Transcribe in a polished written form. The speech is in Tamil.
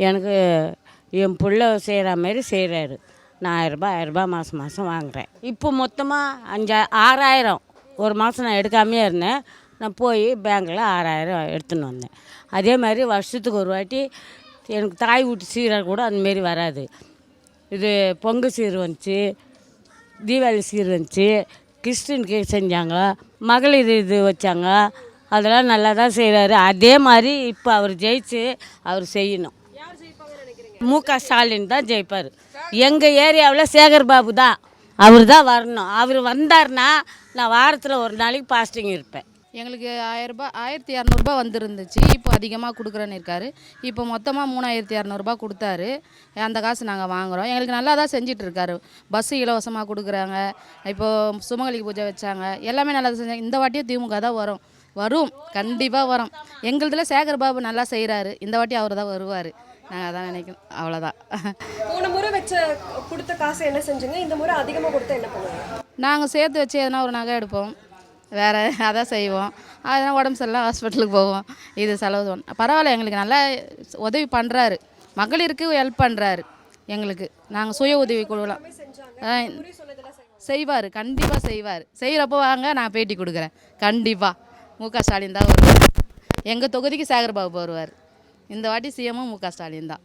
எனக்கு என் பிள்ளை செய்கிற மாதிரி செய்கிறாரு. நான் ஆயிரரூபா மாதம் மாதம் வாங்குகிறேன். இப்போ மொத்தமாக 6000 ஒரு மாதம் நான் எடுக்காமையே இருந்தேன். நான் போய் பேங்க்கில் 6000 எடுத்துன்னு வந்தேன். அதே மாதிரி வருஷத்துக்கு ஒரு வாட்டி எனக்கு தாய் வீட்டு சீரை கூட அந்தமாரி வராது. இது பொங்கல் சீர் வந்துச்சு, தீபாவளி சீர் வந்துச்சு, கிறிஸ்டினுக்கு செஞ்சாங்க, மகளிர் இது வச்சாங்க. அதெல்லாம் நல்லா தான் செய்கிறாரு. அதே மாதிரி இப்போ அவர் ஜெயிச்சு அவர் செய்யணும். மு.க. ஸ்டாலின் தான் ஜெயிப்பார். எங்கள் ஏரியாவில் சேகர் பாபு தான், அவர் தான் வரணும். அவர் வந்தார்னா நான் வாரத்தில் ஒரு நாளைக்கு பாஸ்டிங் இருப்பேன். எங்களுக்கு 1200 வந்துருந்துச்சு. இப்போ அதிகமாக கொடுக்குறேன்னு இருக்காரு. இப்போ மொத்தமாக 3200 கொடுத்தாரு. அந்த காசு நாங்கள் வாங்குகிறோம். எங்களுக்கு நல்லா தான் செஞ்சிட்ருக்காரு. பஸ்ஸு இலவசமாக கொடுக்குறாங்க. இப்போது சுமங்கலி பூஜை வச்சாங்க. எல்லாமே நல்லா தான் செஞ்சாங்க. இந்த வாட்டியும் திமுக தான் வரும் கண்டிப்பாக வரும். எங்களுதில் சேகர் பாபு நல்லா செய்கிறாரு. இந்த வாட்டி அவர் தான் வருவார். நாங்கள் அதான் நினைக்கணும். அவ்வளோதான். போன முறை கொடுத்த காசு என்ன செஞ்சுங்க? இந்த முறை அதிகமாக கொடுத்தா என்ன பண்ணுவோம்? நாங்கள் சேர்த்து வச்சு எதனா ஒரு நகை எடுப்போம், வேறு அதான் செய்வோம். அதனால் உடம்பு சரியில்லை ஹாஸ்பிட்டலுக்கு போவோம். இது செலவு பரவாயில்ல. எங்களுக்கு நல்லா உதவி பண்ணுறாரு. மகளிருக்கு ஹெல்ப் பண்ணுறாரு. எங்களுக்கு நாங்கள் சுய உதவி குழுலாம் செய்வார். கண்டிப்பாக செய்வார். செய்கிறப்போ வாங்க, நான் பேட்டி கொடுக்குறேன். கண்டிப்பாக மு.க. ஸ்டாலின் தான் வருவார். எங்கள் தொகுதிக்கு சேகர் பாபு வருவார். இந்த வாட்டி சிஎம்மும் மு.க. ஸ்டாலின் தான்.